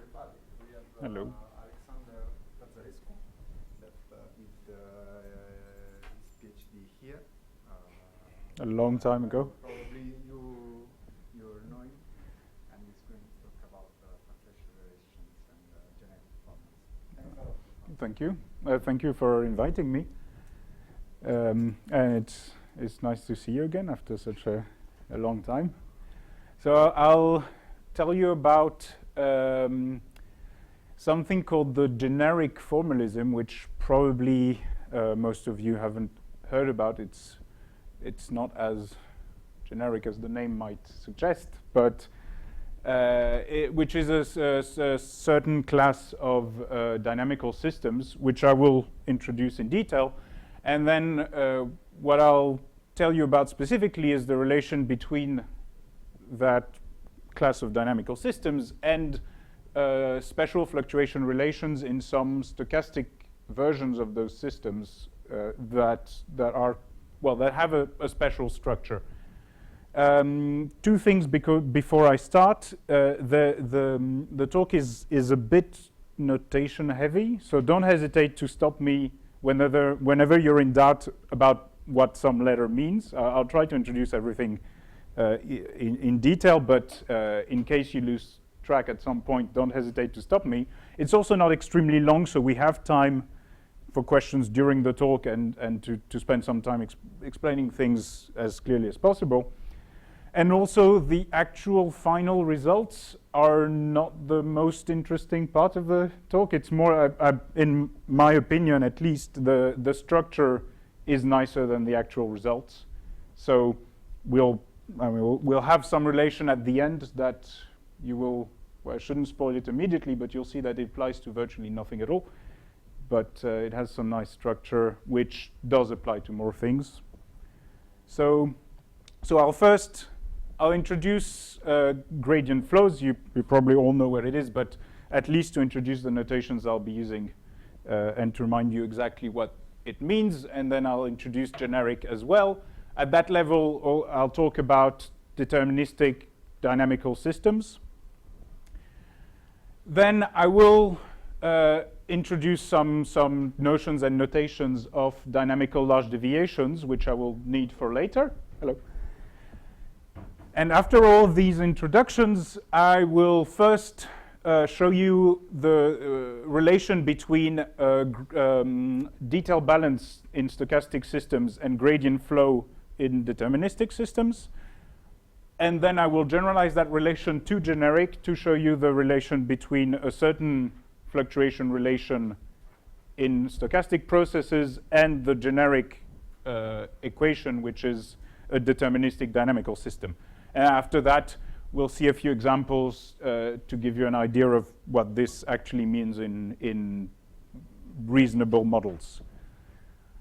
everybody. We have Hello. Alexandre Lazarescu that did his PhD here. A long time ago. Probably you know him, and he's going to talk about fluctuation relations and genetic formalism. Thanks a lot. Thank you. Thank you for inviting me. And it's nice to see you again after such a long time. So I'll tell you about something called the generic formalism, which probably most of you haven't heard about. It's not as generic as the name might suggest, but which is a certain class of dynamical systems, which I will introduce in detail. And then what I'll tell you about specifically is the relation between that class of dynamical systems and special fluctuation relations in some stochastic versions of those systems that have a special structure. Two things before I start. The talk is a bit notation heavy, so don't hesitate to stop me whenever you're in doubt about what some letter means. I'll try to introduce everything in detail, but in case you lose track at some point, don't hesitate to stop me. It's also not extremely long, so we have time for questions during the talk and to spend some time explaining things as clearly as possible. And also, the actual final results are not the most interesting part of the talk. It's more, in my opinion at least, the structure is nicer than the actual results. So we'll have some relation at the end that you will, well, I shouldn't spoil it immediately, but you'll see that it applies to virtually nothing at all. But it has some nice structure which does apply to more things. So I'll introduce gradient flows. You probably all know what it is, but at least to introduce the notations I'll be using and to remind you exactly what it means, and then I'll introduce generic as well. At that level, I'll talk about deterministic dynamical systems. Then I will introduce some notions and notations of dynamical large deviations, which I will need for later. Hello. And after all these introductions, I will first show you the relation between detail balance in stochastic systems and gradient flow in deterministic systems. And then I will generalize that relation to generic to show you the relation between a certain fluctuation relation in stochastic processes and the generic equation, which is a deterministic dynamical system. And after that, we'll see a few examples to give you an idea of what this actually means in reasonable models.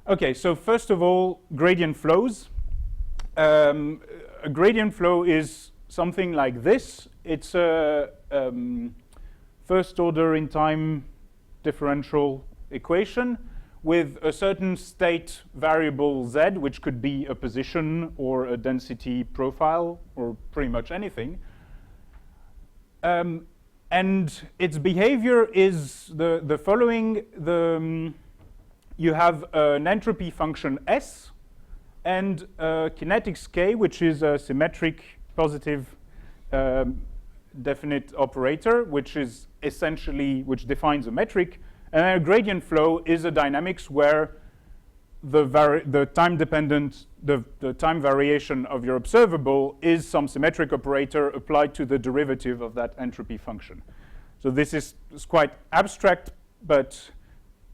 Okay, so first of all, gradient flows. A gradient flow is something like this. It's a first order in time differential equation with a certain state variable z, which could be a position or a density profile or pretty much anything. And its behavior is the following. You have an entropy function S and a kinetics K, which is a symmetric positive definite operator, which defines a metric. And a gradient flow is a dynamics where the time dependent, the time variation of your observable is some symmetric operator applied to the derivative of that entropy function. So this is quite abstract, but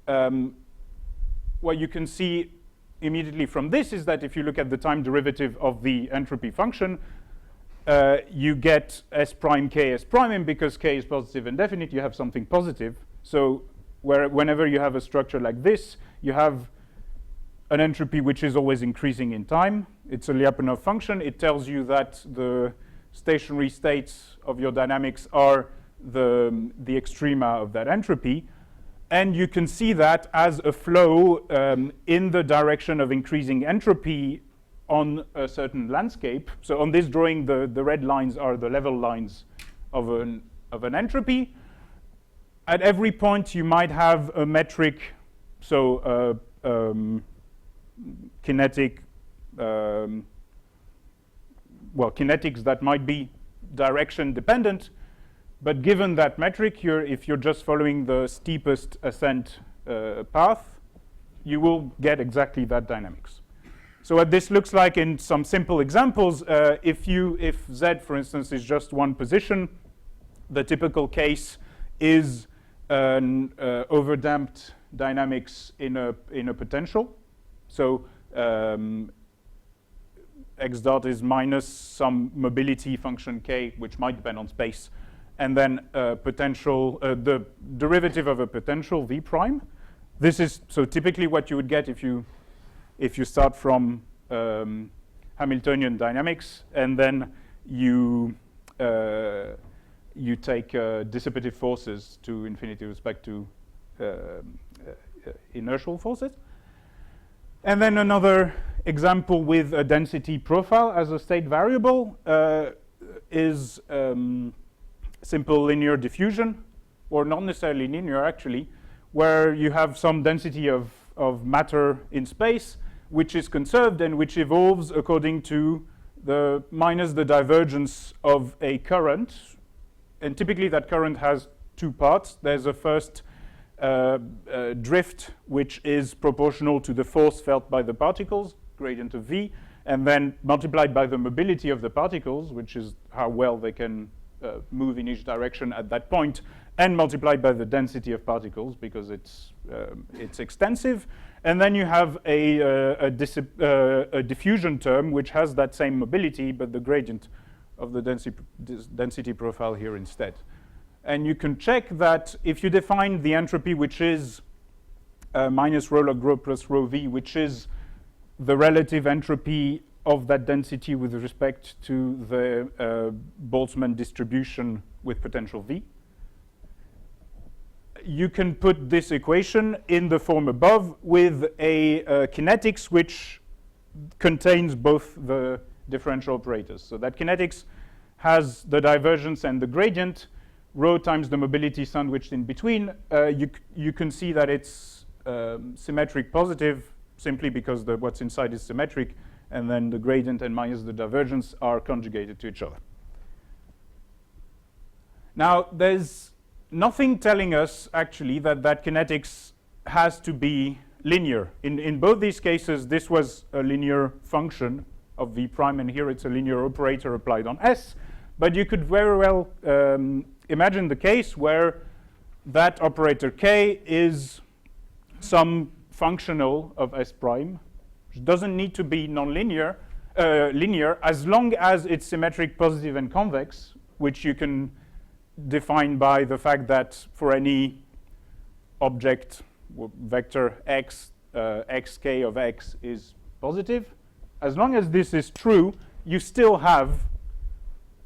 what you can see immediately from this is that if you look at the time derivative of the entropy function, you get S prime K S prime, and because K is positive and definite, you have something positive. So whenever you have a structure like this, you have an entropy which is always increasing in time. It's a Lyapunov function. It tells you that the stationary states of your dynamics are the extrema of that entropy. And you can see that as a flow in the direction of increasing entropy on a certain landscape. So on this drawing, the red lines are the level lines of an entropy. at every point you might have a metric, so kinetic, kinetics that might be direction dependent, but given that metric, if you're just following the steepest ascent path, you will get exactly that dynamics. So what this looks like in some simple examples, if Z, for instance, is just one position, the typical case is an overdamped dynamics in a potential. So x dot is minus some mobility function k, which might depend on space, and then potential, the derivative of a potential v prime. This is so typically what you would get if you start from Hamiltonian dynamics, and then you take dissipative forces to infinity with respect to inertial forces. And then another example with a density profile as a state variable is simple linear diffusion, or not necessarily linear actually, where you have some density of matter in space which is conserved and which evolves according to the minus the divergence of a current. And typically that current has two parts. There's a first drift, which is proportional to the force felt by the particles, gradient of v, and then multiplied by the mobility of the particles, which is how well they can move in each direction at that point, and multiplied by the density of particles because it's extensive. And then you have a diffusion term which has that same mobility, but the gradient of the density profile here instead. And you can check that if you define the entropy, which is minus rho log rho plus rho v, which is the relative entropy of that density with respect to the Boltzmann distribution with potential v, you can put this equation in the form above with a kinetics which contains both the differential operators. So that kinetics has the divergence and the gradient, rho times the mobility sandwiched in between. You can see that it's symmetric positive simply because what's inside is symmetric, and then the gradient and minus the divergence are conjugated to each other. Now, there's nothing telling us actually that kinetics has to be linear. In both these cases, this was a linear function of v prime, and here it's a linear operator applied on S. But you could very well imagine the case where that operator k is some functional of S prime, which doesn't need to be nonlinear, linear, as long as it's symmetric, positive, and convex, which you can define by the fact that for any object vector x, xk of x is positive. As long as this is true, you still have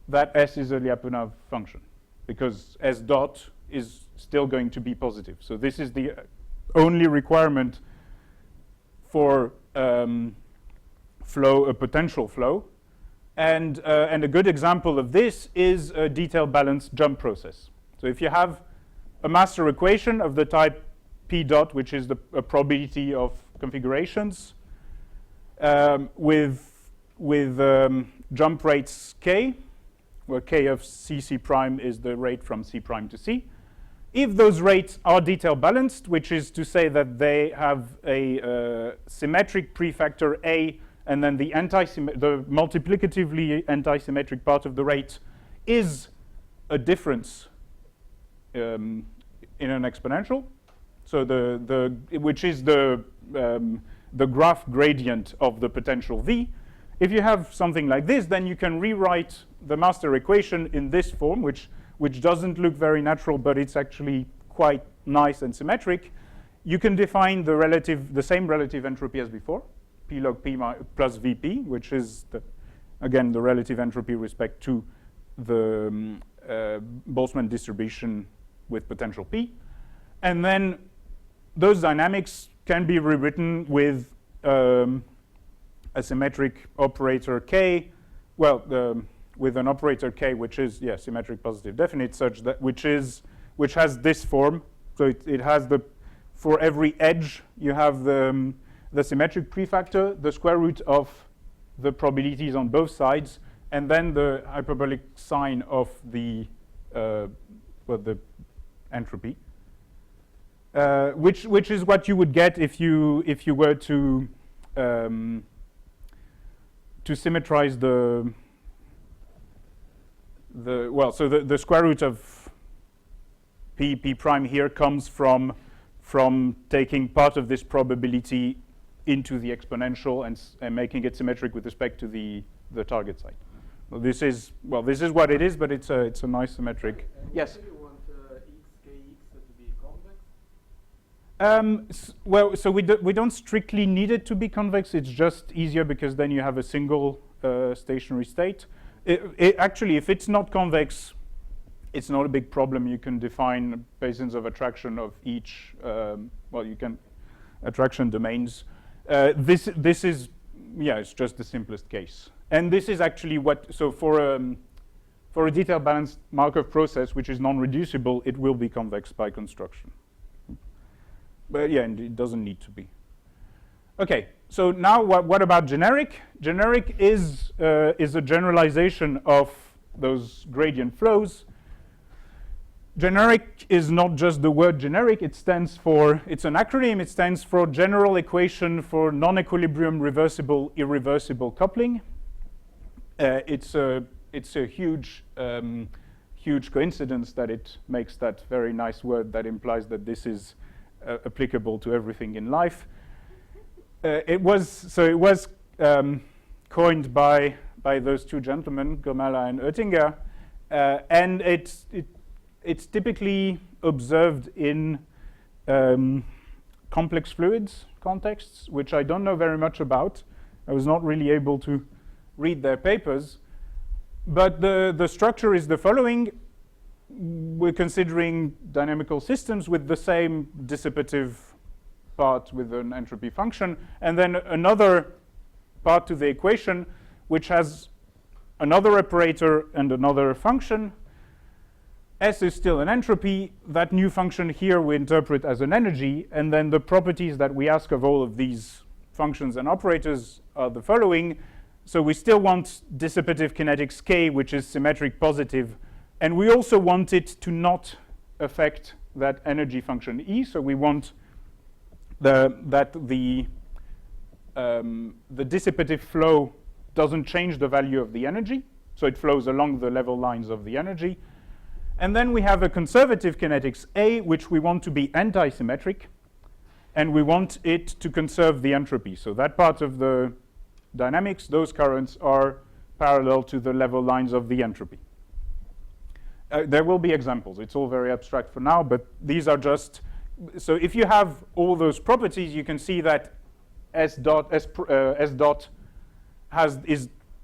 that S is a Lyapunov function, because S dot is still going to be positive. So this is the only requirement for flow, a potential flow. And a good example of this is a detail balanced jump process. So if you have a master equation of the type P dot, which is a probability of configurations, with jump rates k, where k of c prime is the rate from C prime to C. If those rates are detail balanced, which is to say that they have a symmetric prefactor A, and then the multiplicatively anti-symmetric part of the rate is a difference in an exponential. So which is the graph gradient of the potential V. If you have something like this, then you can rewrite the master equation in this form, which doesn't look very natural, but it's actually quite nice and symmetric. You can define the same relative entropy as before, P log P plus Vp, which is, again, the relative entropy with respect to the Boltzmann distribution with potential P. And then those dynamics can be rewritten with a symmetric operator K, well, with an operator K which is, symmetric positive definite, such that which is which has this form. So it has for every edge, you have the symmetric prefactor, the square root of the probabilities on both sides, and then the hyperbolic sign of the entropy, which is what you would get if you were to symmetrize the square root of p prime here comes from taking part of this probability into the exponential and making it symmetric with respect to the target site. Well, this is what it is, but it's a nice symmetric. Yes. Do you want kx to be convex? So we don't strictly need it to be convex. It's just easier because then you have a single stationary state. Actually, if it's not convex, it's not a big problem. You can define basins of attraction of each. You can attraction domains. This is it's just the simplest case. And this is actually so for a detailed balanced Markov process, which is non-reducible, it will be convex by construction. But and it doesn't need to be. Okay, so now what about generic? Generic is a generalization of those gradient flows. Generic is not just the word generic, it's an acronym, it stands for General Equation for Non-Equilibrium Reversible Irreversible Coupling. It's a huge coincidence that it makes that very nice word that implies that this is applicable to everything in life. It was coined by those two gentlemen, Gomala and Oettinger, and it's typically observed in complex fluids contexts, which I don't know very much about. I was not really able to read their papers, but the structure is the following. We're considering dynamical systems with the same dissipative part with an entropy function, and then another part to the equation which has another operator and another function. S is still an entropy. That new function here we interpret as an energy, and then the properties that we ask of all of these functions and operators are the following. So we still want dissipative kinetics k, which is symmetric positive, and we also want it to not affect that energy function E. So we want that the dissipative flow doesn't change the value of the energy, so it flows along the level lines of the energy. And then we have a conservative kinetics A, which we want to be anti-symmetric, and we want it to conserve the entropy. So that part of the dynamics, those currents are parallel to the level lines of the entropy. There will be examples. It's all very abstract for now, but these are just, so if you have all those properties, you can see that S dot is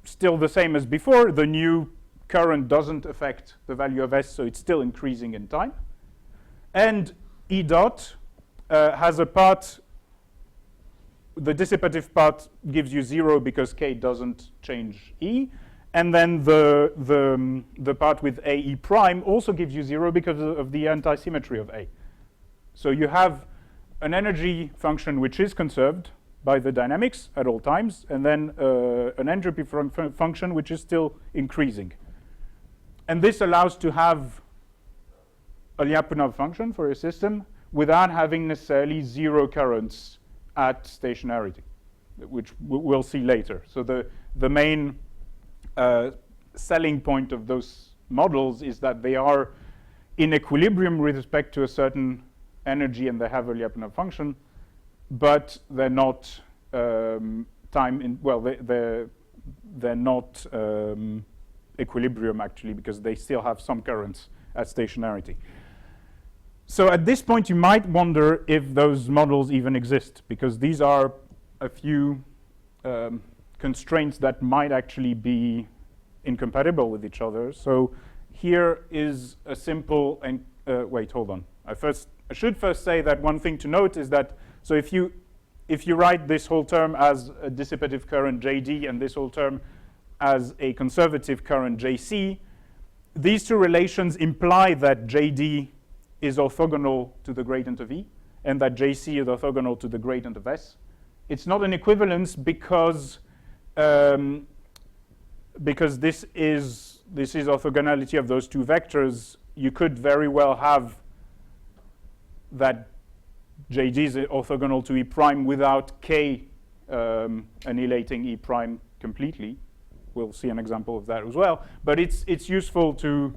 still the same as before. The new current doesn't affect the value of S, so it's still increasing in time. And E dot has a part, the dissipative part gives you 0 because K doesn't change E. And then the part with AE prime also gives you 0 because of the anti-symmetry of A. So you have an energy function which is conserved by the dynamics at all times, and then an entropy function which is still increasing. And this allows to have a Lyapunov function for a system without having necessarily 0 currents at stationarity, which we'll see later. So the main selling point of those models is that they are in equilibrium with respect to a certain energy and they have a Lyapunov function, but they're not they're not equilibrium actually, because they still have some currents at stationarity. So at this point you might wonder if those models even exist, because these are a few constraints that might actually be incompatible with each other. So here is a simple, and wait, hold on. I should first say that one thing to note is that, so if you write this whole term as a dissipative current JD and this whole term as a conservative current JC, these two relations imply that JD is orthogonal to the gradient of E, and that JC is orthogonal to the gradient of S. It's not an equivalence because this is orthogonality of those two vectors. You could very well have that JD is orthogonal to E prime without K annihilating E prime completely. We'll see an example of that as well. But it's useful to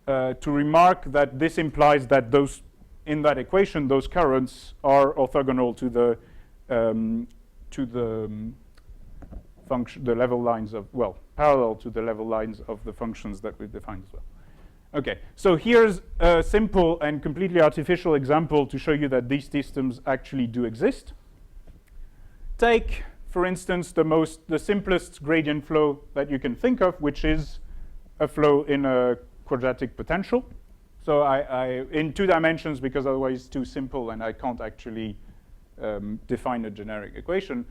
remark that this implies that those in that equation those currents are orthogonal to the function, the level lines of, well, parallel to the level lines of the functions that we've defined as well. Okay, so here's a simple and completely artificial example to show you that these systems actually do exist. Take, for instance, the simplest gradient flow that you can think of, which is a flow in a quadratic potential. So I in 2 dimensions, because otherwise it's too simple and I can't actually define a generic equation.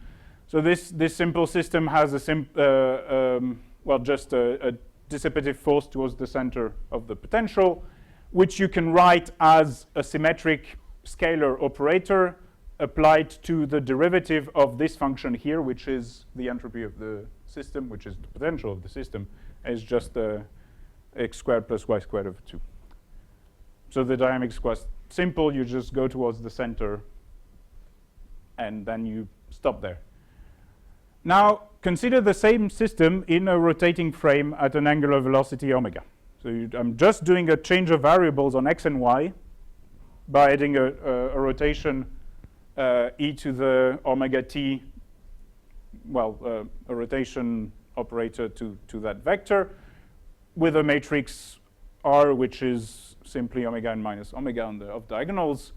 So this simple system has just a dissipative force towards the center of the potential, which you can write as a symmetric scalar operator applied to the derivative of this function here, which is the entropy of the system, which is the potential of the system, is just x squared plus y squared over 2. So the dynamics is quite simple. You just go towards the center, and then you stop there. Now, consider the same system in a rotating frame at an angular velocity omega. So I'm just doing a change of variables on x and y by adding a rotation e to the omega t, a rotation operator to that vector with a matrix R, which is simply omega n minus omega on the off diagonals.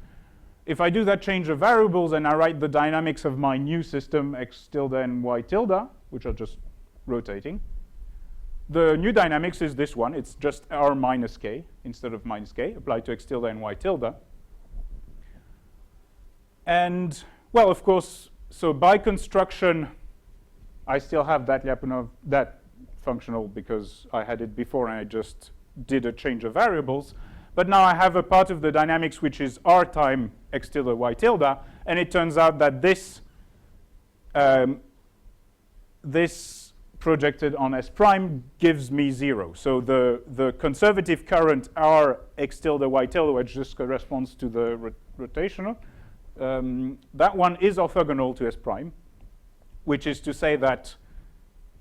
If I do that change of variables and I write the dynamics of my new system, x tilde and y tilde, which are just rotating, the new dynamics is this one. It's just R minus k instead of minus k applied to x tilde and y tilde. And, well, of course, so by construction, I still have that Lyapunov, that functional because I had it before and I just did a change of variables. But now I have a part of the dynamics which is R time x tilde y tilde, and it turns out that this projected on S prime gives me 0. So the conservative current R x tilde y tilde, which just corresponds to the rotational, that one is orthogonal to S prime, which is to say that,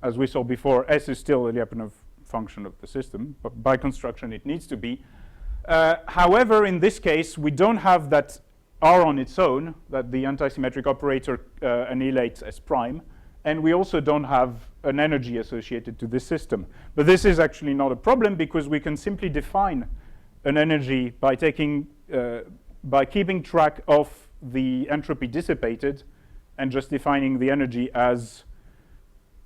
as we saw before, S is still a Lyapunov function of the system, but by construction it needs to be. However, in this case, we don't have that R on its own, that the antisymmetric operator annihilates S prime, and we also don't have an energy associated to this system. But this is actually not a problem because we can simply define an energy by keeping track of the entropy dissipated and just defining the energy as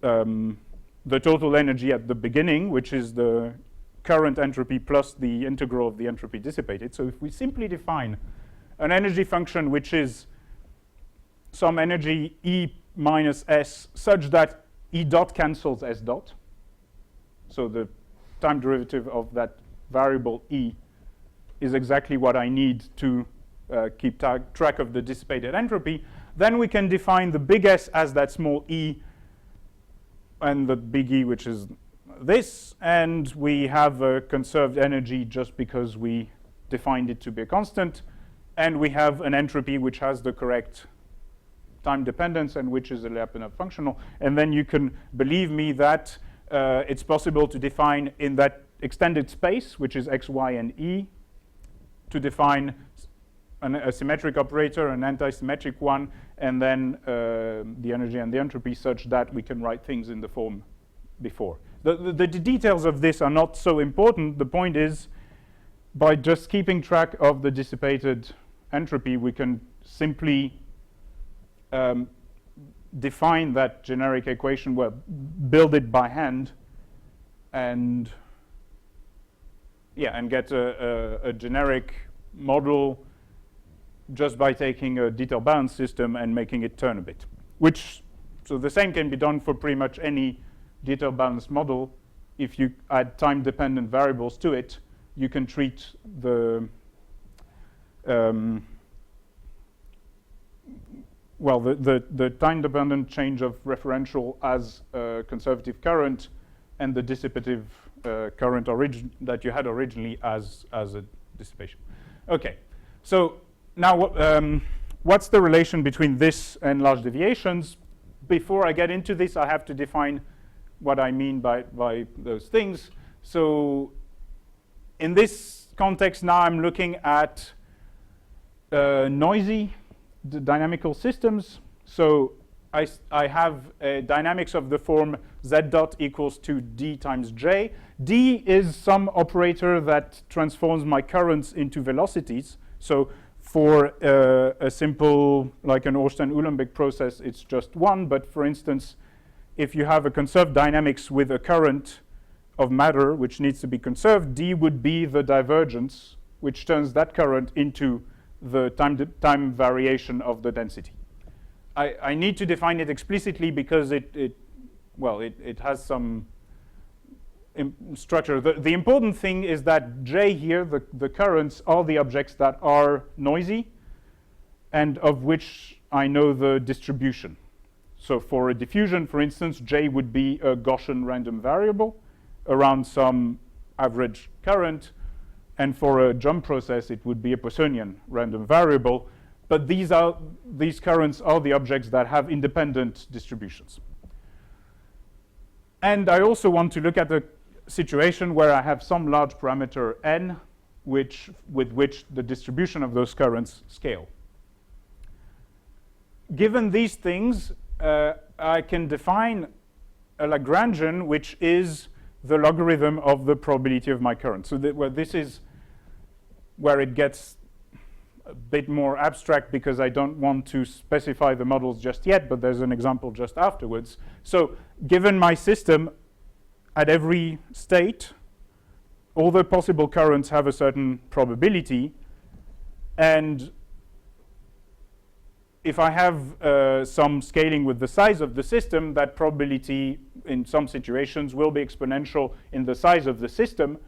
the total energy at the beginning, which is the current entropy plus the integral of the entropy dissipated. So if we simply define an energy function which is some energy E minus S such that E dot cancels S dot, so the time derivative of that variable E is exactly what I need to keep track of the dissipated entropy, then we can define the big S as that small e and the big E, which is this, and we have a conserved energy just because we defined it to be a constant, and we have an entropy which has the correct time dependence and which is a Lyapunov functional. And then you can believe me that it's possible to define in that extended space, which is x, y, and E, to define a symmetric operator, an anti-symmetric one, and then the energy and the entropy such that we can write things in the form before. The details of this are not so important. The point is, by just keeping track of the dissipated entropy, we can simply define that generic equation, well, build it by hand, and get a generic model just by taking a detail balance system and making it turn a bit. So the same can be done for pretty much any detail balance model. If you add time-dependent variables to it, you can treat the well, the time-dependent change of referential as a conservative current and the dissipative current that you had originally as a dissipation. Okay, so now what's the relation between this and large deviations? Before I get into this, I have to define what I mean by those things. So in this context now, I'm looking at noisy dynamical systems. So I have a dynamics of the form z dot equals to d times j. D is some operator that transforms my currents into velocities. So for a simple, like an Ornstein-Uhlenbeck process, it's just one. But for instance, if you have a conserved dynamics with a current of matter which needs to be conserved, d would be the divergence which turns that current into the time variation of the density. I need to define it explicitly because it has some structure. The important thing is that J here, the currents, are the objects that are noisy and of which I know the distribution. So for a diffusion, for instance, J would be a Gaussian random variable around some average current. And for a jump process, it would be a Poissonian random variable. But these currents are the objects that have independent distributions. And I also want to look at a situation where I have some large parameter n, with which the distribution of those currents scale. Given these things, I can define a Lagrangian, which is the logarithm of the probability of my current. So this is where it gets a bit more abstract because I don't want to specify the models just yet, but there's an example just afterwards. So given my system, at every state, all the possible currents have a certain probability, and if I have some scaling with the size of the system, that probability in some situations will be exponential in the size of the system.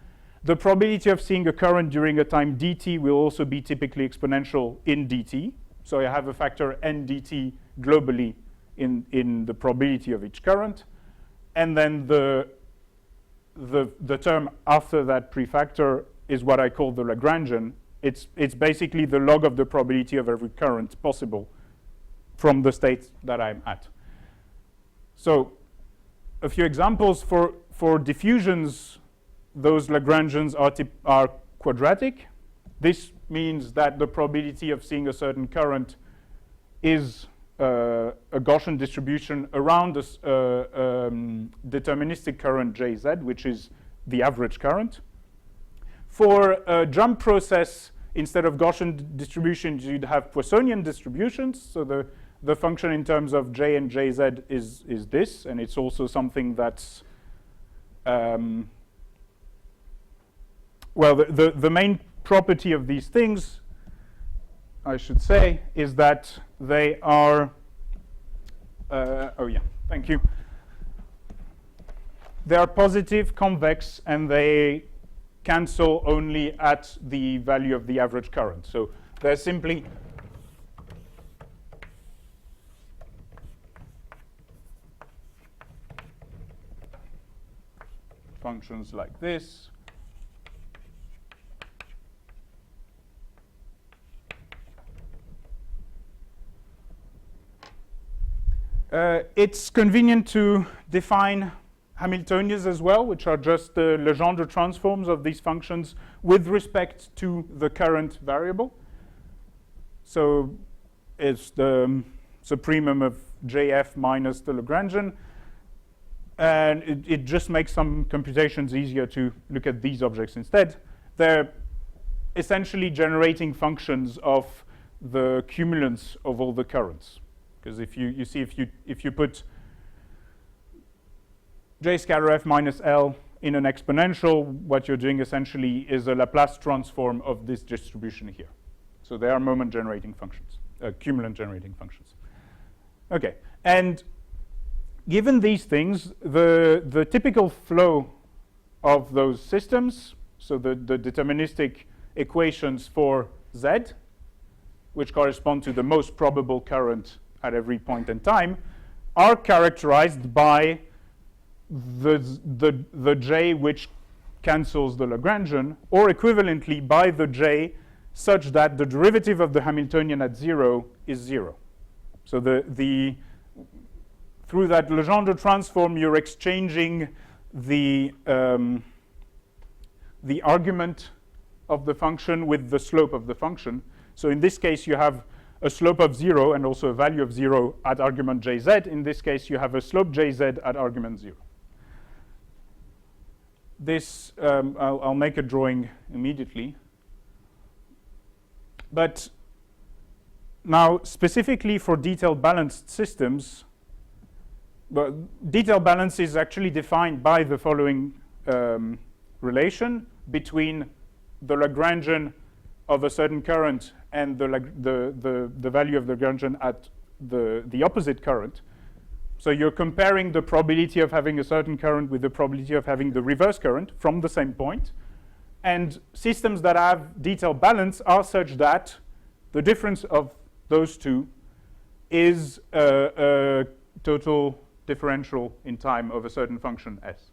The probability of seeing a current during a time dt will also be typically exponential in dt. So I have a factor n dt globally in the probability of each current. And then the term after that prefactor is what I call the Lagrangian. It's basically the log of the probability of every current possible from the state that I'm at. So a few examples for diffusions. Those Lagrangians are quadratic. This means that the probability of seeing a certain current is a Gaussian distribution around this deterministic current Jz, which is the average current. For a jump process, instead of Gaussian distributions, you'd have Poissonian distributions. So the function in terms of J and Jz is this, and it's also something that's well, the main property of these things, I should say, is that they are, oh yeah, thank you. They are positive, convex, and they cancel only at the value of the average current. So they're simply functions like this. It's convenient to define Hamiltonians as well, which are just the Legendre transforms of these functions with respect to the current variable. So it's the supremum of JF minus the Lagrangian. And it just makes some computations easier to look at these objects instead. They're essentially generating functions of the cumulants of all the currents. Because if you put J scalar F minus L in an exponential, what you're doing essentially is a Laplace transform of this distribution here. So they are moment generating functions, cumulant generating functions. Okay, and given these things, the typical flow of those systems, so the deterministic equations for Z which correspond to the most probable current at every point in time, are characterized by the J which cancels the Lagrangian, or equivalently by the J such that the derivative of the Hamiltonian at 0 is 0. So through that Legendre transform, you're exchanging the argument of the function with the slope of the function. So in this case, you have a slope of 0 and also a value of 0 at argument jz. In this case, you have a slope jz at argument 0. This, I'll make a drawing immediately. But now, specifically for detailed balanced systems, detailed balance is actually defined by the following relation between the Lagrangian of a certain current and the value of the Lagrangian at the opposite current. So you're comparing the probability of having a certain current with the probability of having the reverse current from the same point. And systems that have detailed balance are such that the difference of those two is a total differential in time of a certain function s.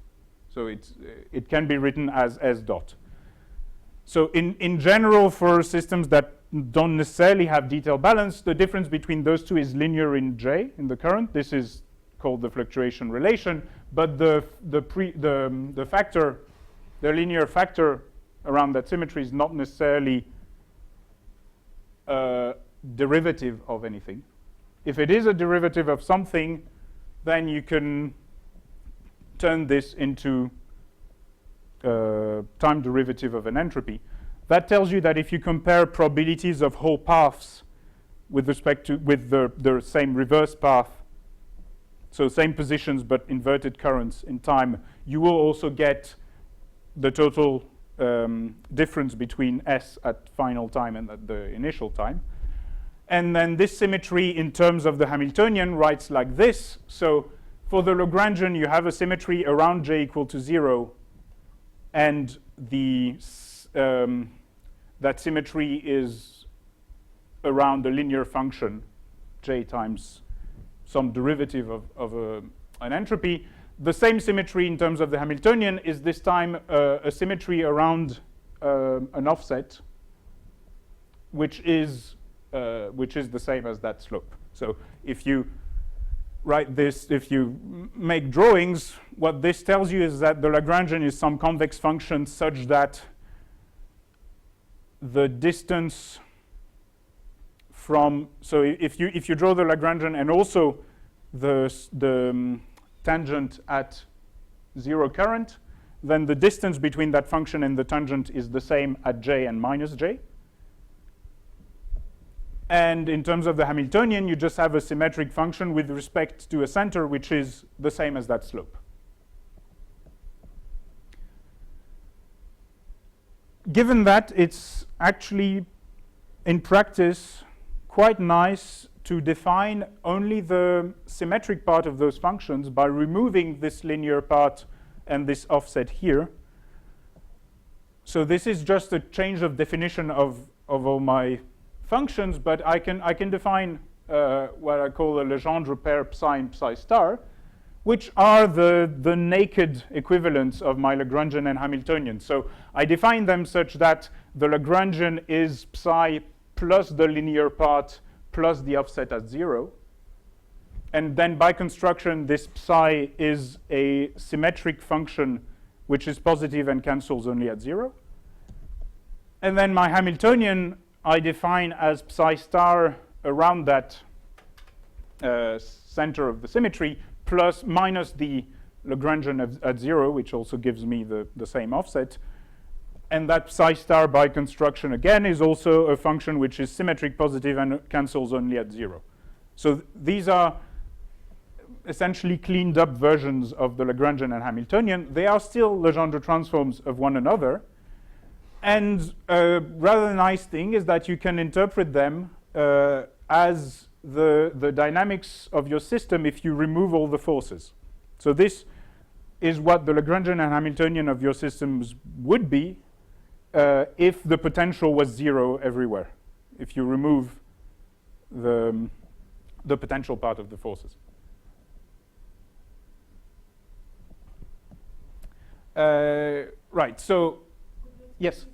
So it can be written as s dot. So in general, for systems that don't necessarily have detailed balance, the difference between those two is linear in J, in the current. This is called the fluctuation relation, but the factor, the linear factor around that symmetry is not necessarily a derivative of anything. If it is a derivative of something, then you can turn this into time derivative of an entropy. That tells you that if you compare probabilities of whole paths with respect to the same reverse path, so same positions but inverted currents in time, you will also get the total difference between s at final time and at the initial time. And then this symmetry in terms of the Hamiltonian writes like this. So for the Lagrangian, you have a symmetry around j equal to 0, and that symmetry is around the linear function j times some derivative of an entropy. The same symmetry in terms of the Hamiltonian is this time a symmetry around an offset, which is the same as that slope. So if you write this, if you make drawings, what this tells you is that the Lagrangian is some convex function such that the distance from, so if you draw the Lagrangian and also the tangent at 0 current, then the distance between that function and the tangent is the same at j and minus j. And in terms of the Hamiltonian, you just have a symmetric function with respect to a center, which is the same as that slope. Given that, it's actually, in practice, quite nice to define only the symmetric part of those functions by removing this linear part and this offset here. So this is just a change of definition of all my functions, but I can define what I call a Legendre pair psi and psi star, which are the naked equivalents of my Lagrangian and Hamiltonian. So I define them such that the Lagrangian is psi plus the linear part plus the offset at 0. And then by construction, this psi is a symmetric function which is positive and cancels only at 0. And then my Hamiltonian I define as psi star around that center of the symmetry plus minus the Lagrangian at 0, which also gives me the same offset. And that psi star by construction again is also a function which is symmetric positive and cancels only at 0. So these are essentially cleaned up versions of the Lagrangian and Hamiltonian. They are still Legendre transforms of one another. And a rather nice thing is that you can interpret them as the dynamics of your system if you remove all the forces. So this is what the Lagrangian and Hamiltonian of your systems would be if the potential was 0 everywhere. If you remove the potential part of the forces. Right. So, yes.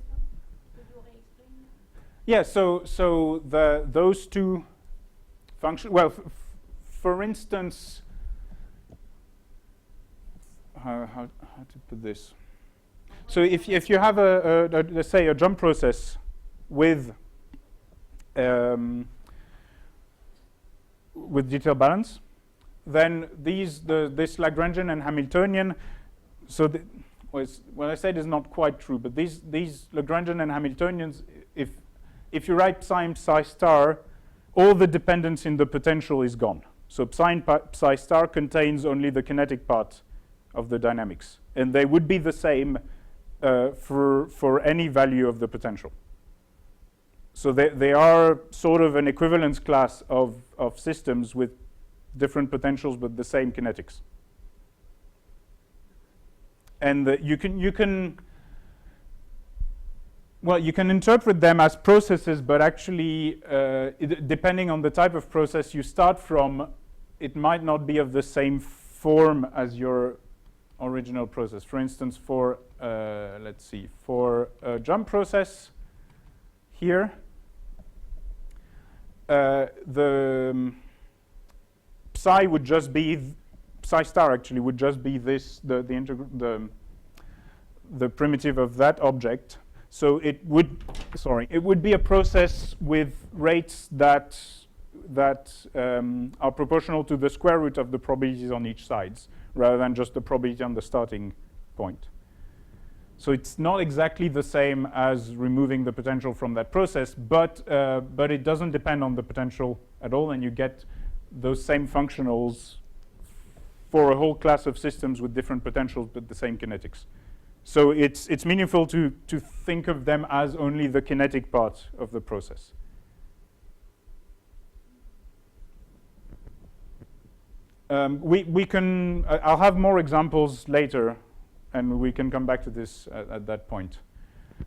Yeah. So those two functions. Well, for instance, how to put this? So if you have let's say a jump process with detail balance, then this Lagrangian and Hamiltonian. So what I said is not quite true, but these Lagrangian and Hamiltonians, if you write psi star, all the dependence in the potential is gone. So psi star contains only the kinetic part of the dynamics, and they would be the same for any value of the potential. So they are sort of an equivalence class of systems with different potentials but the same kinetics. And you can interpret them as processes, but actually, depending on the type of process you start from, it might not be of the same form as your original process. For instance, for let's see, for a jump process here, the psi would just be psi star. Actually, would just be this the primitive of that object. So it would be a process with rates that are proportional to the square root of the probabilities on each side, rather than just the probability on the starting point. So it's not exactly the same as removing the potential from that process, but it doesn't depend on the potential at all, and you get those same functionals for a whole class of systems with different potentials but the same kinetics. So it's meaningful to think of them as only the kinetic part of the process. We can. I'll have more examples later, and we can come back to this at that point.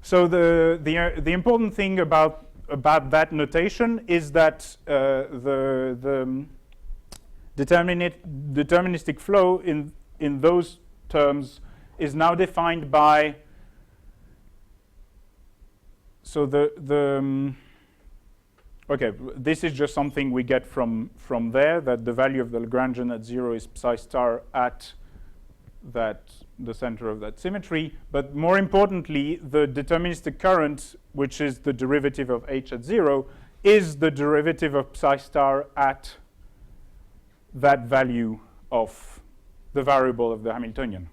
So the important thing about that notation is that the deterministic flow in those terms is now defined by. So okay, this is just something we get from there, that the value of the Lagrangian at 0 is psi star at the center of that symmetry. But more importantly, the deterministic current, which is the derivative of h at 0, is the derivative of psi star at that value of the variable of the Hamiltonian,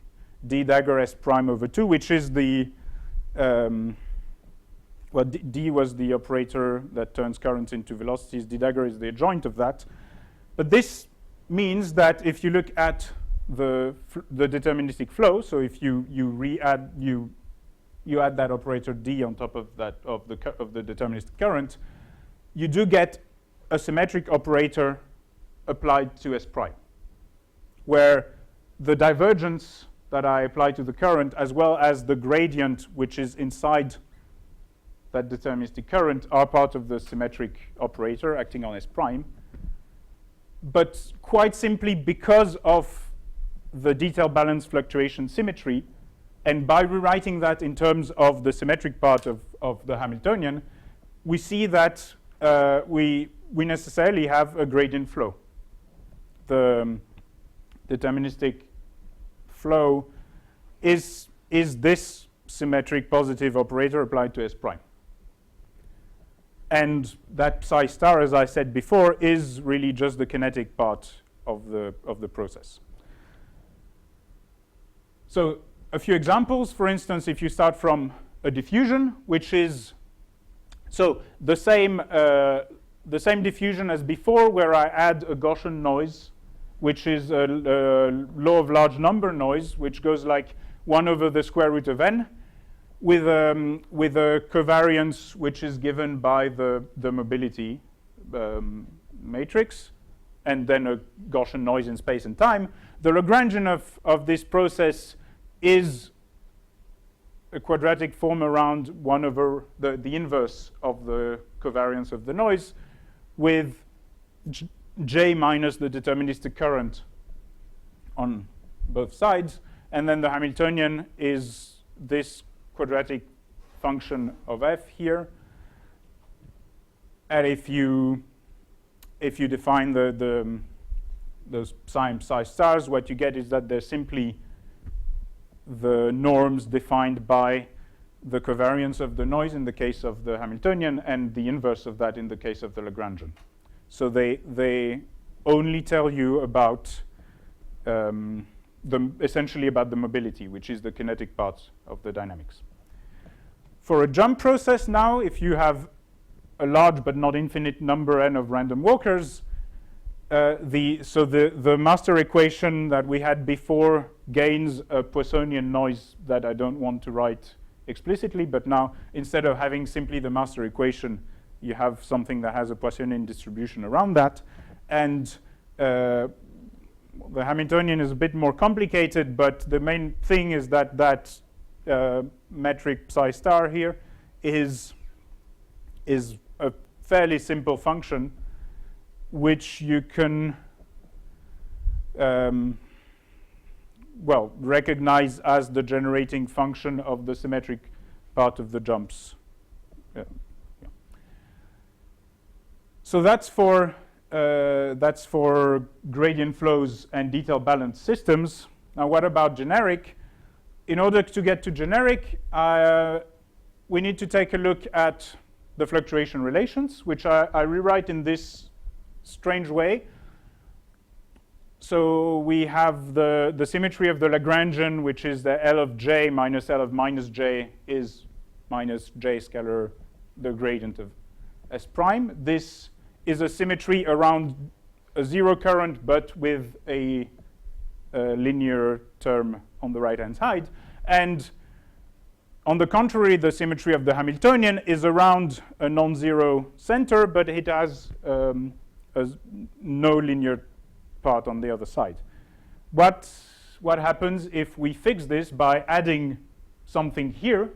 d dagger s prime over 2, which is the well, d was the operator that turns currents into velocities. D dagger is the adjoint of that. But this means that if you look at the deterministic flow, so if you add that operator d on top of that of the deterministic current, you do get a symmetric operator applied to S prime, where the divergence that I apply to the current, as well as the gradient which is inside that deterministic current, are part of the symmetric operator acting on S prime. But quite simply because of the detail balance fluctuation symmetry, and by rewriting that in terms of the symmetric part of the Hamiltonian, we see that we necessarily have a gradient flow. The deterministic flow is this symmetric positive operator applied to S prime. And that psi star, as I said before, is really just the kinetic part of the process. So a few examples. For instance, if you start from a diffusion, which is so the same diffusion as before, where I add a Gaussian noise, which is a law of large number noise, which goes like 1 over the square root of n, with a covariance which is given by the mobility matrix, and then a Gaussian noise in space and time. The Lagrangian of this process is a quadratic form around 1 over the inverse of the covariance of the noise, with J minus the deterministic current on both sides, and then the Hamiltonian is this quadratic function of f here. And if you define those psi and psi stars, what you get is that they're simply the norms defined by the covariance of the noise in the case of the Hamiltonian and the inverse of that in the case of the Lagrangian. So they only tell you about essentially about the mobility, which is the kinetic part of the dynamics. For a jump process now, if you have a large but not infinite number n of random walkers, the master equation that we had before gains a Poissonian noise that I don't want to write explicitly, but now instead of having simply the master equation, you have something that has a Poissonian distribution around that. And the Hamiltonian is a bit more complicated, but the main thing is that metric psi star here is a fairly simple function which you can recognize as the generating function of the symmetric part of the jumps. So that's for gradient flows and detail balanced systems. Now, what about generic? In order to get to generic, we need to take a look at the fluctuation relations, which I rewrite in this strange way. So we have the symmetry of the Lagrangian, which is the L of j minus L of minus j is minus j scalar the gradient of S prime. This is a symmetry around a zero current, but with a linear term on the right-hand side. And on the contrary, the symmetry of the Hamiltonian is around a non-zero center, but it has no linear part on the other side. What happens if we fix this by adding something here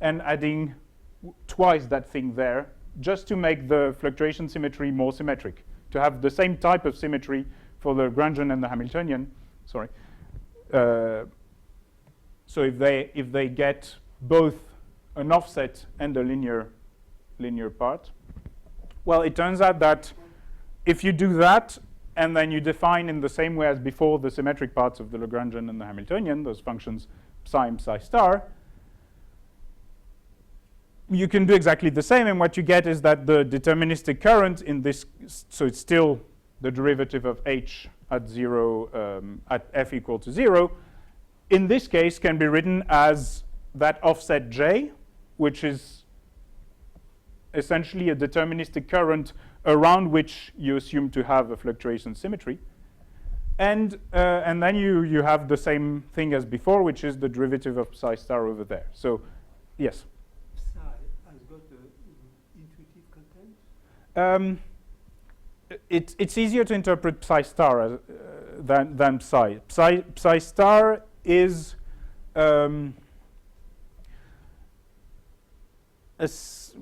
and adding twice that thing there, just to make the fluctuation symmetry more symmetric, to have the same type of symmetry for the Lagrangian and the Hamiltonian? Sorry. So if they get both an offset and a linear part, well, it turns out that if you do that and then you define in the same way as before the symmetric parts of the Lagrangian and the Hamiltonian, those functions psi and psi star, you can do exactly the same, and what you get is that the deterministic current in this, so it's still the derivative of h at zero, at f equal to 0, in this case can be written as that offset j, which is essentially a deterministic current around which you assume to have a fluctuation symmetry. And then you have the same thing as before, which is the derivative of psi star over there. So, yes? Psi has got intuitive content? It's easier to interpret psi star as, than psi. Psi star is it's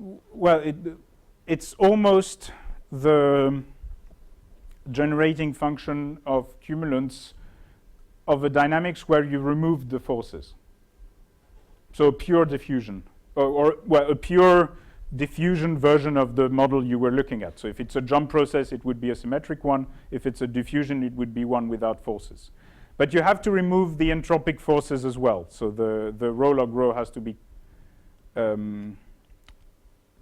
almost the generating function of cumulants of a dynamics where you remove the forces. So a pure diffusion, or a pure diffusion version of the model you were looking at. So if it's a jump process, it would be a symmetric one. If it's a diffusion, it would be one without forces. But you have to remove the entropic forces as well. So the rho log rho has to be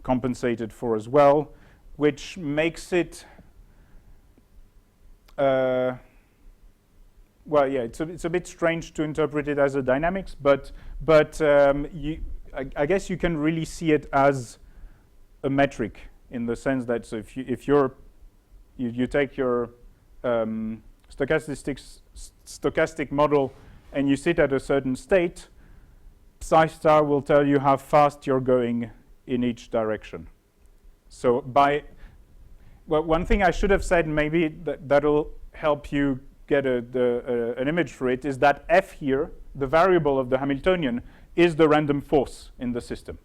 compensated for as well, which makes it it's a bit strange to interpret it as a dynamics, but I guess you can really see it as a metric in the sense that, so if you take your stochastic model and you sit at a certain state, psi star will tell you how fast you're going in each direction. So one thing I should have said, maybe that'll help you get an image for it, is that f here, the variable of the Hamiltonian, is the random force in the system,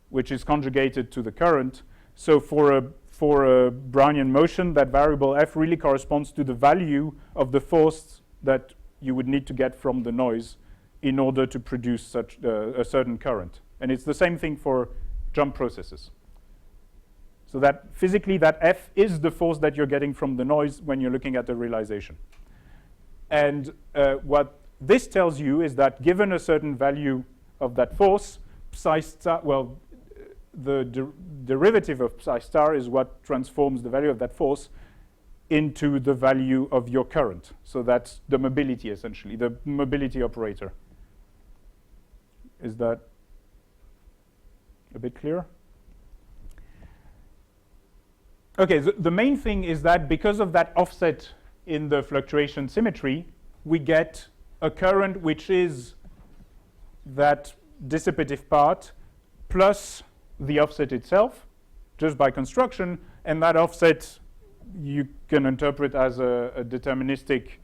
which is conjugated to the current. So for for a Brownian motion, that variable f really corresponds to the value of the force that you would need to get from the noise in order to produce such a certain current. And it's the same thing for jump processes. So that physically that f is the force that you're getting from the noise when you're looking at the realization. And what this tells you is that given a certain value of that force, psi star, well, the derivative of psi star is what transforms the value of that force into the value of your current. So that's the mobility, essentially, the mobility operator. Is that a bit clear? Okay, the main thing is that because of that offset in the fluctuation symmetry, we get a current which is that dissipative part plus the offset itself, just by construction, and that offset you can interpret as a deterministic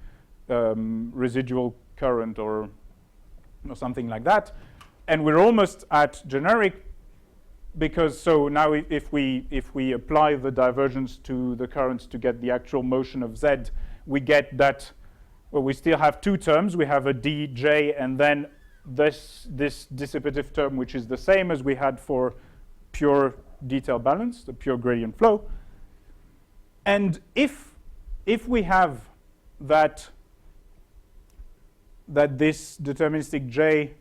residual current or something like that. And we're almost at generic, because so now if we apply the divergence to the currents to get the actual motion of z, we get that, well, we still have two terms. We have a dj and then this dissipative term, which is the same as we had for pure detail balance, the pure gradient flow. And if we have that this deterministic j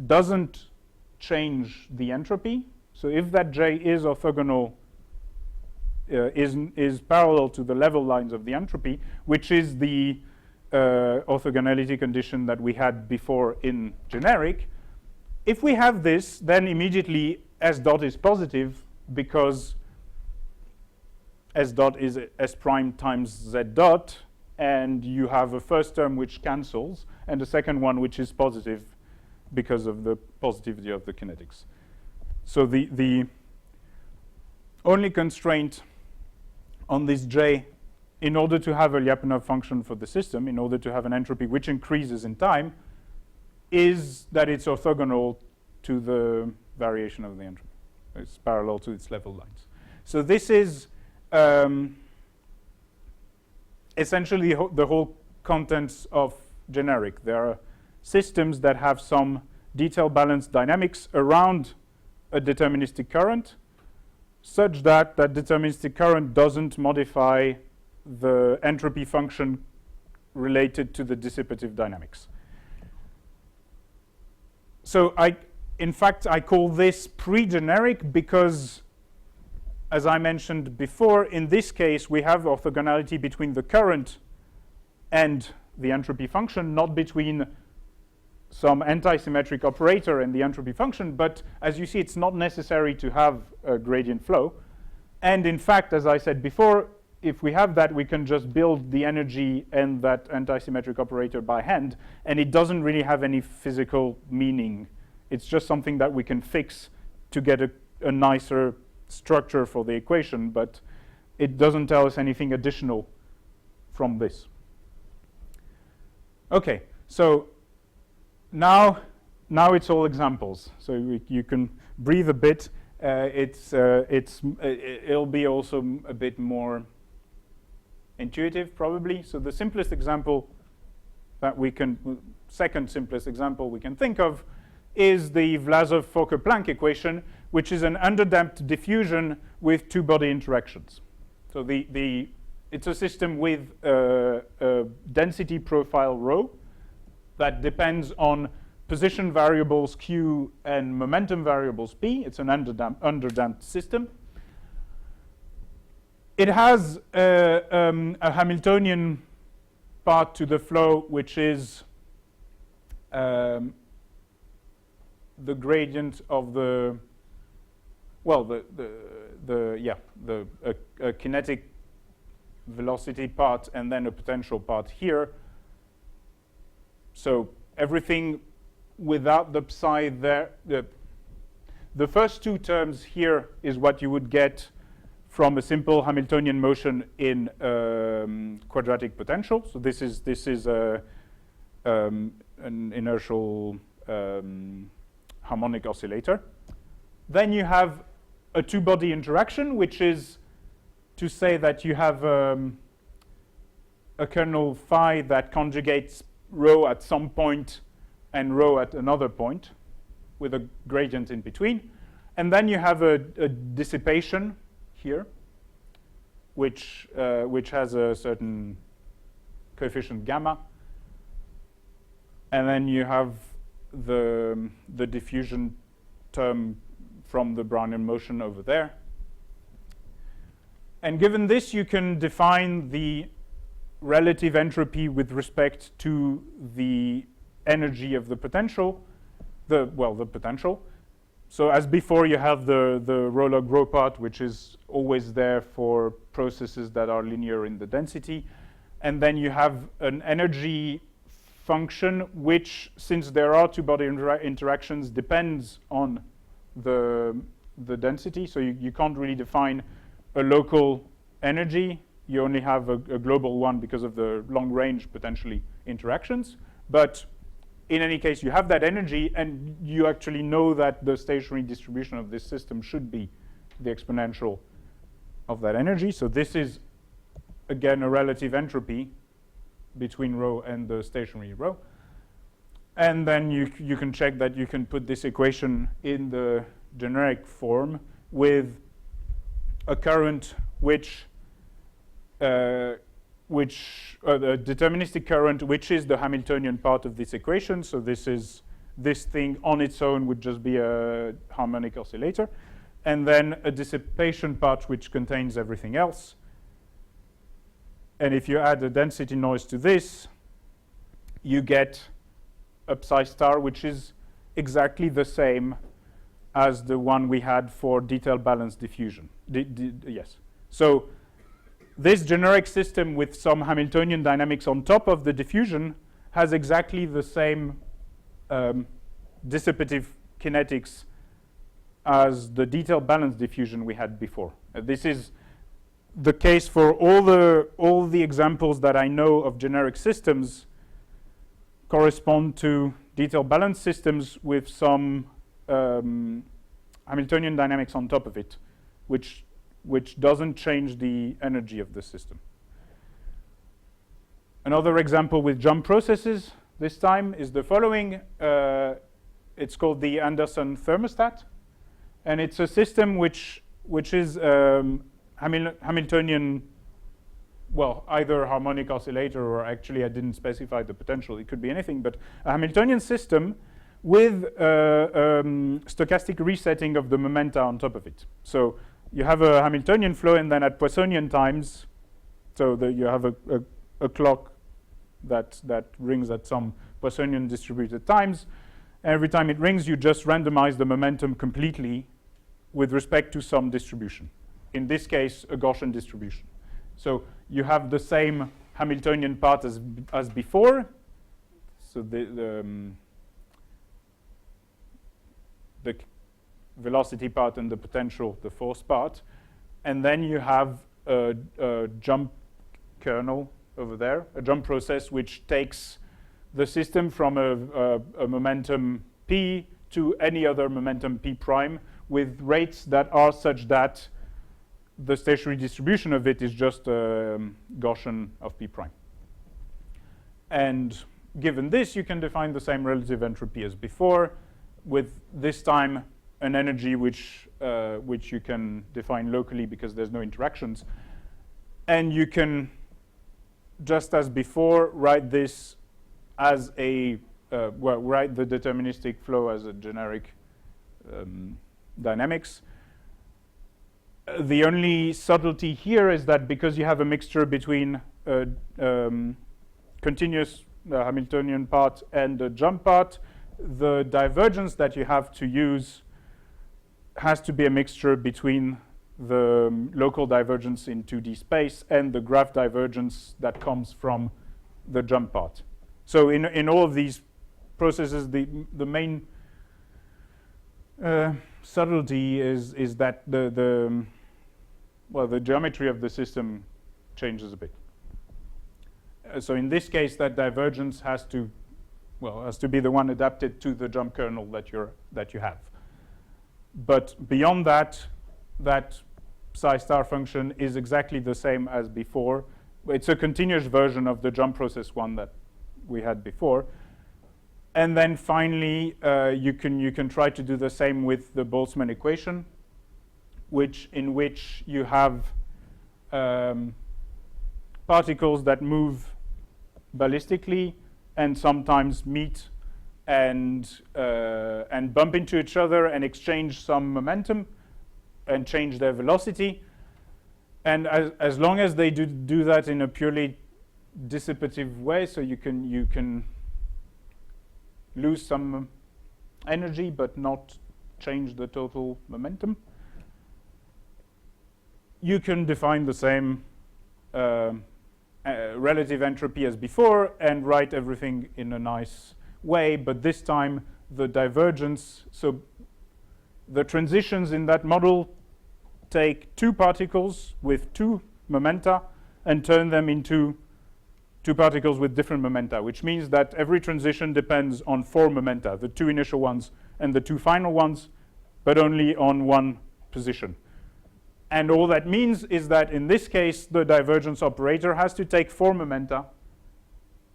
doesn't change the entropy, so if that j is orthogonal, is parallel to the level lines of the entropy, which is the orthogonality condition that we had before in generic, if we have this, then immediately S dot is positive, because S dot is S prime times Z dot, and you have a first term which cancels, and a second one which is positive because of the positivity of the kinetics. So the only constraint on this J, in order to have a Lyapunov function for the system, in order to have an entropy which increases in time, is that it's orthogonal to the variation of the entropy. It's parallel to its level lines. So this is essentially the whole contents of generic. There are systems that have some detail balanced dynamics around a deterministic current, such that that deterministic current doesn't modify the entropy function related to the dissipative dynamics. So in fact, I call this pre-generic because, as I mentioned before, in this case, we have orthogonality between the current and the entropy function, not between some anti-symmetric operator and the entropy function. But as you see, it's not necessary to have a gradient flow. And in fact, as I said before, if we have that, we can just build the energy and that anti-symmetric operator by hand, and it doesn't really have any physical meaning. It's just something that we can fix to get a nicer structure for the equation, but it doesn't tell us anything additional from this. Okay, so now it's all examples. So you can breathe a bit. It'll be also a bit more intuitive, probably. So the simplest example that second simplest example we can think of is the Vlasov-Fokker-Planck equation, which is an underdamped diffusion with two-body interactions. So it's a system with a density profile rho that depends on position variables q and momentum variables p. It's an underdamped system. It has a Hamiltonian part to the flow, which is the gradient of a kinetic velocity part and then a potential part here. So everything without the psi there, the first two terms here is what you would get from a simple Hamiltonian motion in quadratic potential. So this is an inertial harmonic oscillator. Then you have a two-body interaction, which is to say that you have a kernel phi that conjugates rho at some point and rho at another point with a gradient in between. And then you have a dissipation here, which has a certain coefficient gamma. And then you have the diffusion term from the Brownian motion over there. And given this, you can define the relative entropy with respect to the energy of the potential, the potential. So as before, you have the rho log rho part, which is always there for processes that are linear in the density. And then you have an energy function, which, since there are two-body interactions, depends on the density. So you can't really define a local energy. You only have a global one because of the long-range, potentially, interactions. But in any case, you have that energy, and you actually know that the stationary distribution of this system should be the exponential of that energy. So this is, again, a relative entropy between rho and the stationary rho. And then you can check that you can put this equation in the generic form with a current which the deterministic current, which is the Hamiltonian part of this equation. So this thing on its own would just be a harmonic oscillator. And then a dissipation part which contains everything else. And if you add a density noise to this, you get a psi star, which is exactly the same as the one we had for detailed balanced diffusion. Yes. So this generic system with some Hamiltonian dynamics on top of the diffusion has exactly the same dissipative kinetics as the detailed balanced diffusion we had before. This is the case for all the examples that I know of generic systems correspond to detailed balanced systems with some Hamiltonian dynamics on top of it, which doesn't change the energy of the system. Another example with jump processes this time is the following. It's called the Andersen thermostat, and it's a system which is Hamiltonian, well, either harmonic oscillator or actually I didn't specify the potential. It could be anything, but a Hamiltonian system with stochastic resetting of the momenta on top of it. So you have a Hamiltonian flow, and then at Poissonian times, so you have a clock that rings at some Poissonian distributed times. Every time it rings, you just randomize the momentum completely with respect to some distribution. In this case, a Gaussian distribution. So you have the same Hamiltonian part as before. So the velocity part and the potential, the force part. And then you have a jump kernel over there, a jump process which takes the system from a momentum p to any other momentum p prime with rates that are such that the stationary distribution of it is just Gaussian of p prime. And given this, you can define the same relative entropy as before, with this time an energy which you can define locally because there's no interactions. And you can, just as before, write this as write the deterministic flow as a generic dynamics. The only subtlety here is that because you have a mixture between continuous Hamiltonian part and the jump part, the divergence that you have to use has to be a mixture between the local divergence in 2D space and the graph divergence that comes from the jump part. So in all of these processes, the main subtlety is that the geometry of the system changes a bit. So in this case, that divergence has to be the one adapted to the jump kernel that you have. But beyond that psi star function is exactly the same as before. It's a continuous version of the jump process one that we had before. And then finally, you can try to do the same with the Boltzmann equation, in which you have particles that move ballistically and sometimes meet and bump into each other and exchange some momentum and change their velocity. And as long as they do that in a purely dissipative way, so you can lose some energy but not change the total momentum, you can define the same relative entropy as before and write everything in a nice way, but this time the divergence, so the transitions in that model take two particles with two momenta and turn them into two particles with different momenta, which means that every transition depends on four momenta, the two initial ones and the two final ones, but only on one position. And all that means is that in this case, the divergence operator has to take four momenta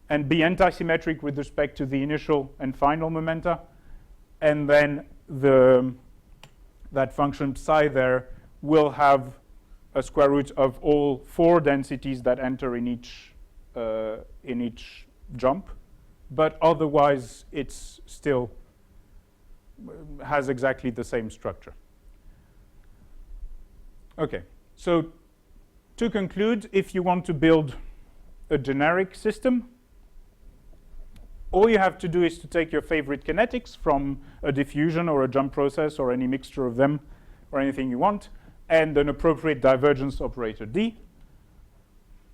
and be antisymmetric with respect to the initial and final momenta. And then that function psi there will have a square root of all four densities that enter in each jump. But otherwise, it's still has exactly the same structure. Okay, so to conclude, if you want to build a generic system, all you have to do is to take your favorite kinetics from a diffusion or a jump process or any mixture of them or anything you want, and an appropriate divergence operator D.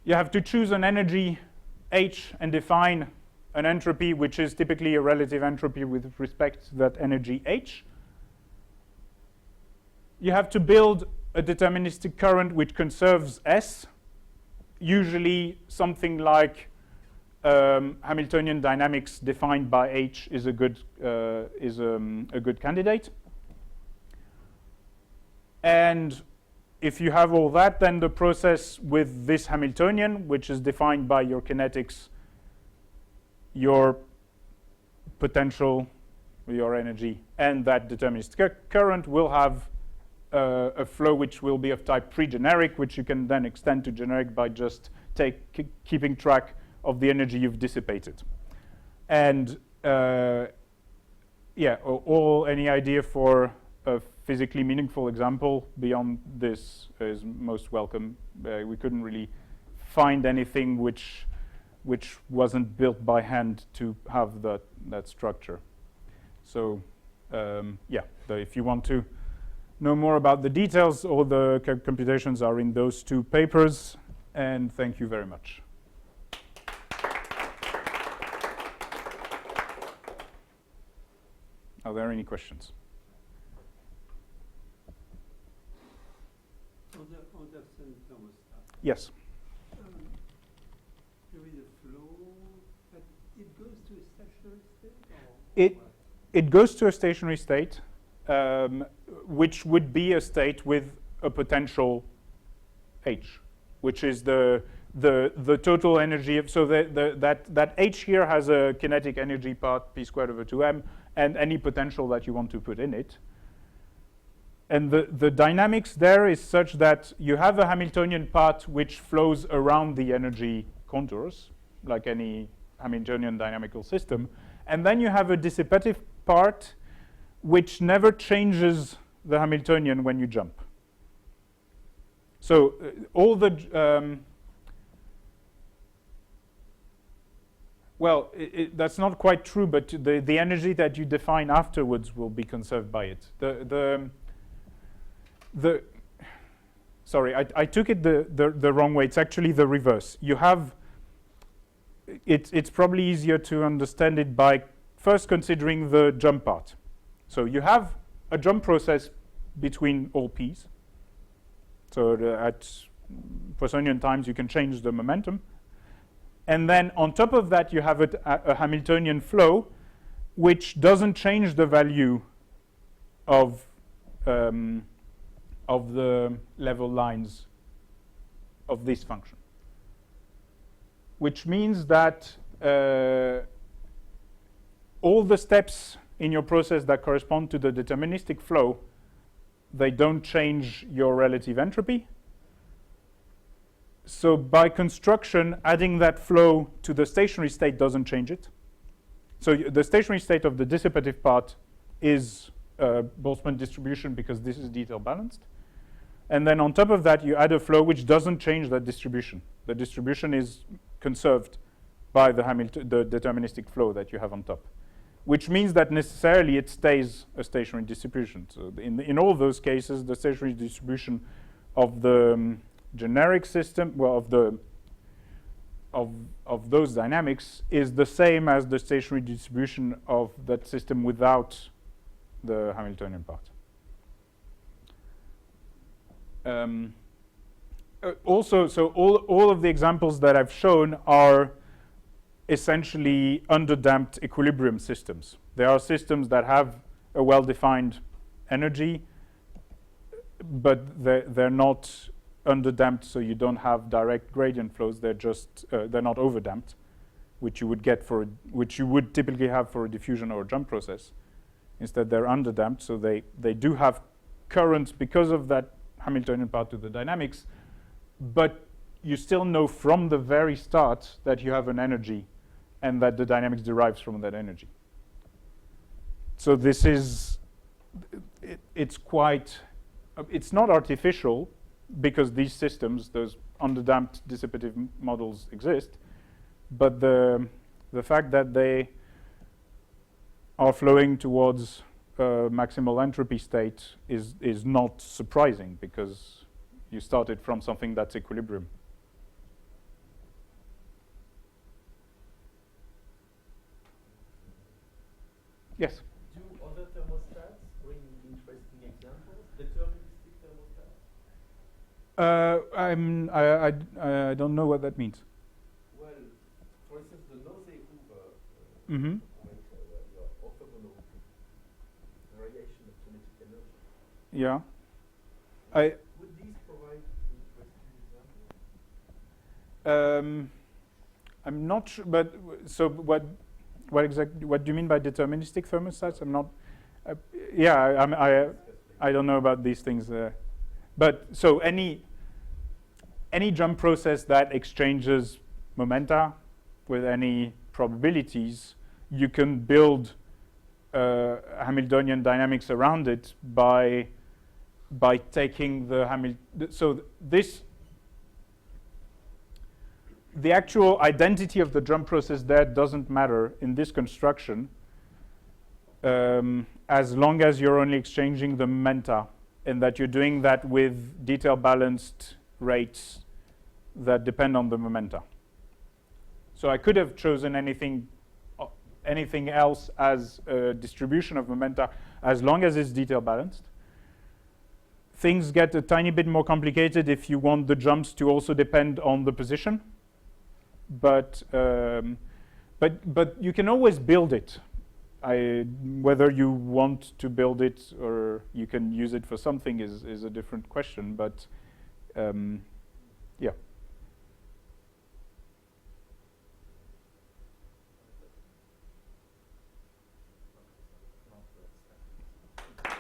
You have to choose an energy H and define an entropy, which is typically a relative entropy with respect to that energy H. You have to build a deterministic current which conserves S, usually something like Hamiltonian dynamics defined by H is a good candidate. And if you have all that, then the process with this Hamiltonian, which is defined by your kinetics, your potential, your energy, and that deterministic current will have a flow which will be of type pre-generic, which you can then extend to generic by just keeping track of the energy you've dissipated. And any idea for a physically meaningful example beyond this is most welcome. We couldn't really find anything which wasn't built by hand to have that structure. So if you want to know more about the details, all the computations are in those two papers, and thank you very much. Are there any questions? Andersen thermostat. Yes. There is a flow, but it goes to a stationary state? It goes to a stationary state, which would be a state with a potential H, which is the total energy of, so that H here has a kinetic energy part, p squared over 2m, and any potential that you want to put in it. And the dynamics there is such that you have a Hamiltonian part which flows around the energy contours, like any Hamiltonian dynamical system. And then you have a dissipative part which never changes the Hamiltonian when you jump. So all the that's not quite true, but the energy that you define afterwards will be conserved by it. Sorry, I took it the wrong way. It's actually the reverse. You have, it's probably easier to understand it by first considering the jump part. So you have a jump process between all p's. So at Poissonian times, you can change the momentum. And then on top of that, you have a Hamiltonian flow, which doesn't change the value of of the level lines of this function. Which means that all the steps in your process that correspond to the deterministic flow, they don't change your relative entropy. So by construction, adding that flow to the stationary state doesn't change it. So the stationary state of the dissipative part is Boltzmann distribution because this is detail balanced. And then on top of that, you add a flow which doesn't change that distribution. The distribution is conserved by the deterministic flow that you have on top, which means that necessarily it stays a stationary distribution. So in all those cases, the stationary distribution of the generic system, well, of those dynamics is the same as the stationary distribution of that system without the Hamiltonian part. Also, so all of the examples that I've shown are essentially underdamped equilibrium systems. There are systems that have a well-defined energy, but they're not underdamped, so you don't have direct gradient flows. They're just they're not overdamped, which you would typically have for a diffusion or a jump process. Instead, they're underdamped, so they do have currents because of that Hamiltonian part to the dynamics, but you still know from the very start that you have an energy and that the dynamics derives from that energy. So this is, it's not artificial because these systems, those underdamped dissipative models exist, but the fact that they are flowing towards maximal entropy state is not surprising because you started from something that's equilibrium. Yes? Do other thermostats bring interesting examples? Deterministic thermostats? I don't know what that means. Well, for instance, the Nose-Hoover Mm-hmm. your orthogonal variation of kinetic energy. Yeah. Would these provide interesting examples? I'm not sure, but so what do you mean by deterministic thermostats? I'm not. I don't know about these things. But so any jump process that exchanges momenta with any probabilities, you can build Hamiltonian dynamics around it by taking the the actual identity of the jump process there doesn't matter in this construction as long as you're only exchanging the momenta and that you're doing that with detail balanced rates that depend on the momenta. So I could have chosen anything else as a distribution of momenta as long as it's detail balanced. Things get a tiny bit more complicated if you want the jumps to also depend on the position. But you can always build it. Whether you want to build it or you can use it for something is a different question. But yeah.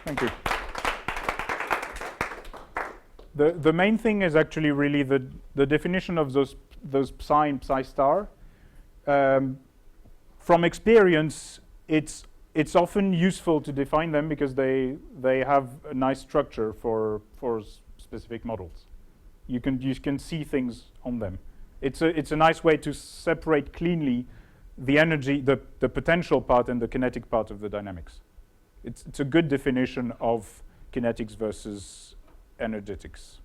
Thank you. The main thing is actually really the definition of those psi and psi star. From experience, it's often useful to define them because they have a nice structure for specific models. You can see things on them. It's a nice way to separate cleanly the energy, the potential part and the kinetic part of the dynamics. It's a good definition of kinetics versus energetics.